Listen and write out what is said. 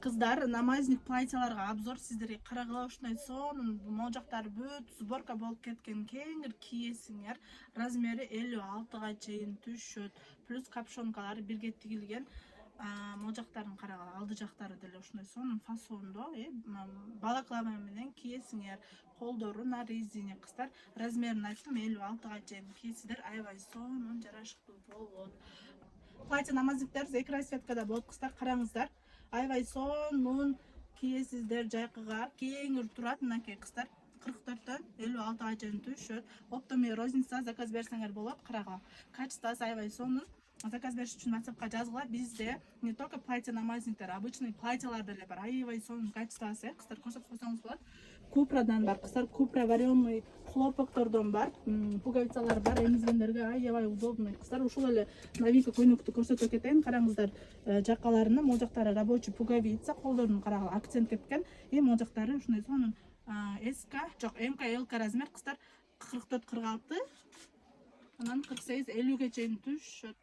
Кыздар, намазник платьяларга обзор сиздерге карагыла ушундай сонун монжактары бүт сборка болуп кеткен кеңир кийесиңер. Размери 56га чейин түшөт. Плюс капшонкалары бирге тигилген. Монжактарын карагыла алды жактары деле ушундай сонун фасондо, балаклава менен кийесиңер. Колдору на резине кыздар. Размерин айтсам 56га чейин кийсиздер аябай сонун жарашыктуу болот. Платье намазниктер эки расцветкада болот кыздар, караңыздар. Аябай сонун кийесиздер жайкыга, кеңир турат мынакей кыздар. 44төн 56га чейин түшөт. Оптом розница заказ берсеңер болот, карагыла. Качествосы аябай сонун. Заказ бериш үчүн WhatsAppка жазгыла. Бизде не только платье намазниктер, обычный платьялар деле бар. Аябай сонун качествосы, кыздар көрсөтүп койсоңуз болот. Купрадан бар кыздар, Купра вареный хлопоктордон бар, пуговицалар бар, эмизгендерге аябай удобный кыздар. Ушул эле новинка көйнөктү көрсөтө кетейин, караңыздар. Жакаларына монжактары рабочий пуговица, колдорун карагыла акцент кеткен. Монжактары ушундай сонун СК, жок, МК, ЛК размер кыздар 44-46, анан 48-50ге чейин түшөт.